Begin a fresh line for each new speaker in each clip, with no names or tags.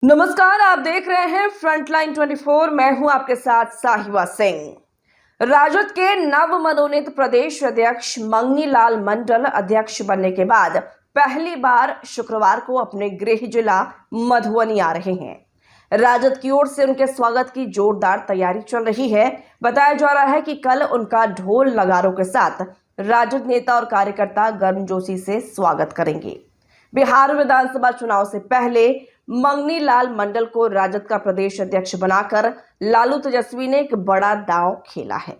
नमस्कार, आप देख रहे हैं फ्रंटलाइन 24। मैं हूं आपके साथ साहिबा सिंह। राजद के नव मनोनीत प्रदेश अध्यक्ष मंगनी लाल मंडल अध्यक्ष बनने के बाद पहली बार शुक्रवार को अपने गृह जिला मधुबनी आ रहे हैं। राजद की ओर से उनके स्वागत की जोरदार तैयारी चल रही है। बताया जा रहा है कि कल उनका ढोल नगारों के साथ राजद नेता और कार्यकर्ता गर्मजोशी से स्वागत करेंगे। बिहार विधानसभा चुनाव से पहले मंगनी लाल मंडल को राजद का प्रदेश अध्यक्ष बनाकर लालू तेजस्वी ने एक बड़ा दांव खेला है।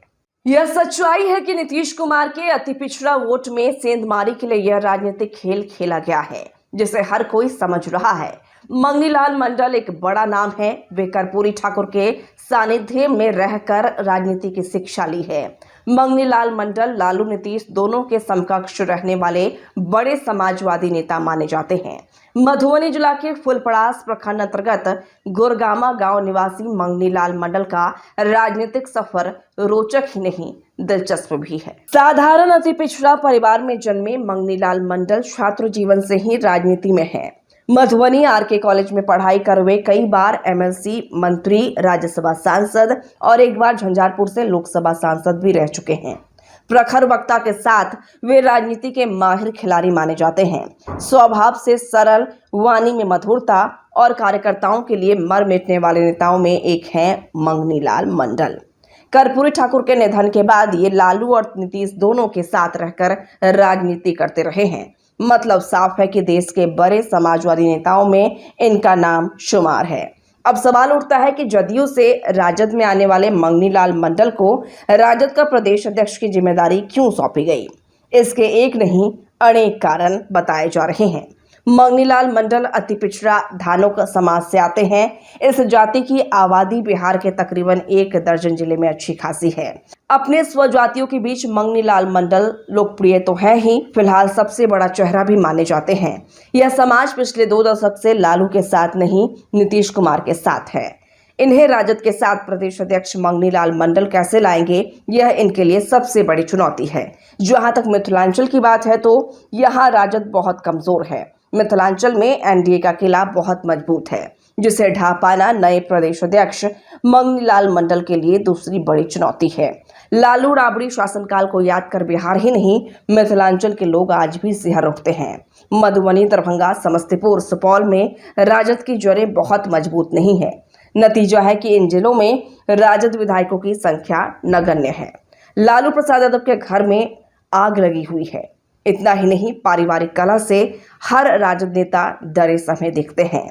यह सच्चाई है कि नीतीश कुमार के अति पिछड़ा वोट में सेंधमारी के लिए यह राजनीतिक खेल खेला गया है, जिसे हर कोई समझ रहा है। मंगनी लाल मंडल एक बड़ा नाम है। वे कर्पूरी ठाकुर के सानिध्य में रहकर राजनीति की शिक्षा ली है। मंगनी लाल मंडल लालू नीतीश दोनों के समकक्ष रहने वाले बड़े समाजवादी नेता माने जाते हैं। मधुबनी जिला के फुलपड़ास प्रखंड अंतर्गत गोरगामा गांव निवासी मंगनी लाल मंडल का राजनीतिक सफर रोचक ही नहीं, दिलचस्प भी है। साधारण अति पिछड़ा परिवार में जन्मे मंगनी लाल मंडल छात्र जीवन से ही राजनीति में है। मधुबनी आरके कॉलेज में पढ़ाई कर वे कई बार एमएलसी मंत्री, राज्यसभा सांसद और एक बार झंझारपुर से लोकसभा सांसद भी रह चुके हैं। प्रखर वक्ता के साथ वे राजनीति के माहिर खिलाड़ी माने जाते हैं। स्वभाव से सरल, वाणी में मधुरता और कार्यकर्ताओं के लिए मर मिटने वाले नेताओं में एक हैं मंगनी लाल मंडल। कर्पूरी ठाकुर के निधन के बाद ये लालू और नीतीश दोनों के साथ रहकर राजनीति करते रहे हैं। मतलब साफ है कि देश के बड़े समाजवादी नेताओं में इनका नाम शुमार है। अब सवाल उठता है कि जदयू से राजद में आने वाले मंगनी लाल मंडल को राजद का प्रदेश अध्यक्ष की जिम्मेदारी क्यों सौंपी गई। इसके एक नहीं अनेक कारण बताए जा रहे हैं। मंगनी लाल मंडल अति पिछड़ा धानों का समाज से आते हैं। इस जाति की आबादी बिहार के तकरीबन 1 दर्जन जिले में अच्छी खासी है। अपने स्वजातियों के बीच मंगनी लाल मंडल लोकप्रिय तो है ही, फिलहाल सबसे बड़ा चेहरा भी माने जाते हैं। यह समाज पिछले 2 दशक से लालू के साथ नहीं, नीतीश कुमार के साथ है। इन्हें राजद के साथ प्रदेश अध्यक्ष मंगनी लाल मंडल कैसे लाएंगे, यह इनके लिए सबसे बड़ी चुनौती है। जहां तक मिथिलांचल की बात है तो यहां राजद बहुत कमजोर है। मिथिलांचल में एनडीए का किला बहुत मजबूत है, जिसे ढा पाना नए प्रदेश अध्यक्ष मंगनी लाल मंडल के लिए दूसरी बड़ी चुनौती है। लालू राबड़ी शासनकाल को याद कर बिहार ही नहीं, मिथिलांचल के लोग आज भी सिहर उठते हैं। मधुबनी, दरभंगा, समस्तीपुर, सुपौल में राजद की जड़ें बहुत मजबूत नहीं है। नतीजा है कि इन जिलों में राजद विधायकों की संख्या नगण्य है। लालू प्रसाद यादव के घर में आग लगी हुई है। इतना ही नहीं, पारिवारिक कलह से हर राजद नेता डरे समय दिखते हैं।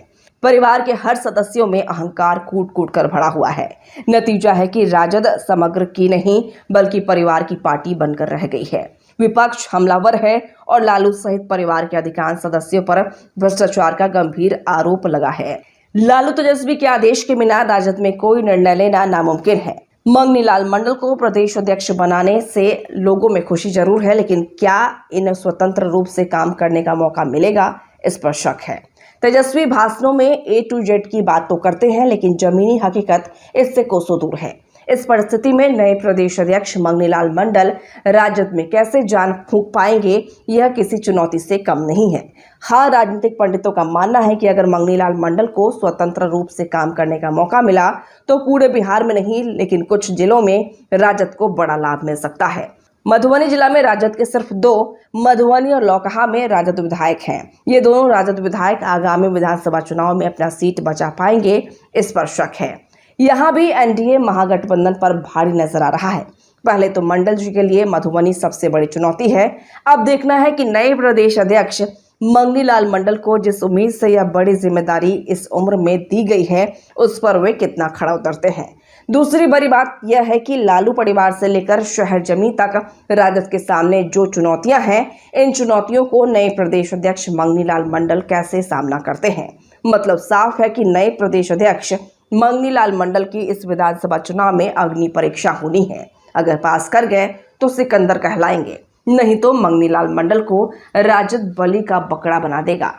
परिवार के हर सदस्यों में अहंकार कूट कूट कर भरा हुआ है। नतीजा है कि राजद समग्र की नहीं बल्कि परिवार की पार्टी बनकर रह गई है। विपक्ष हमलावर है और लालू सहित परिवार के अधिकांश सदस्यों पर भ्रष्टाचार का गंभीर आरोप लगा है। लालू तेजस्वी के आदेश के बिना राजद में कोई निर्णय लेना नामुमकिन है। मंगनी लाल मंडल को प्रदेश अध्यक्ष बनाने से लोगों में खुशी जरूर है, लेकिन क्या इन्हें स्वतंत्र रूप से काम करने का मौका मिलेगा, इस पर शक है। तेजस्वी भाषणों में A to Z की बात तो करते हैं, लेकिन जमीनी हकीकत इससे कोसों दूर है। इस परिस्थिति में नए प्रदेश अध्यक्ष मंगनी लाल मंडल राजद में कैसे जान फूंक पाएंगे, यह किसी चुनौती से कम नहीं है। हाँ, राजनीतिक पंडितों का मानना है कि अगर मंगनी लाल मंडल को स्वतंत्र रूप से काम करने का मौका मिला तो पूरे बिहार में नहीं, लेकिन कुछ जिलों में राजद को बड़ा लाभ मिल सकता है। मधुबनी जिला में राजद के सिर्फ 2, मधुबनी और लौकहा में राजद विधायक हैं। ये दोनों राजद विधायक आगामी विधानसभा चुनाव में अपना सीट बचा पाएंगे, इस पर शक है। यहाँ भी एनडीए महागठबंधन पर भारी नजर आ रहा है। पहले तो मंडल जी के लिए मधुबनी सबसे बड़ी चुनौती है। अब देखना है कि नए प्रदेश अध्यक्ष मंगनी लाल मंडल को जिस उम्मीद से यह बड़ी जिम्मेदारी इस उम्र में दी गई है, उस पर वे कितना खड़ा उतरते हैं। दूसरी बड़ी बात यह है कि लालू परिवार से लेकर शहर जमी तक राजद के सामने जो चुनौतियां हैं, इन चुनौतियों को नए प्रदेश अध्यक्ष मंगनी लाल मंडल कैसे सामना करते हैं। मतलब साफ है कि नए प्रदेश अध्यक्ष मंगनी लाल मंडल की इस विधानसभा चुनाव में अग्नि परीक्षा होनी है। अगर पास कर गए तो सिकंदर कहलाएंगे, नहीं तो मंगनी लाल मंडल को राजद बलि का बकरा बना देगा।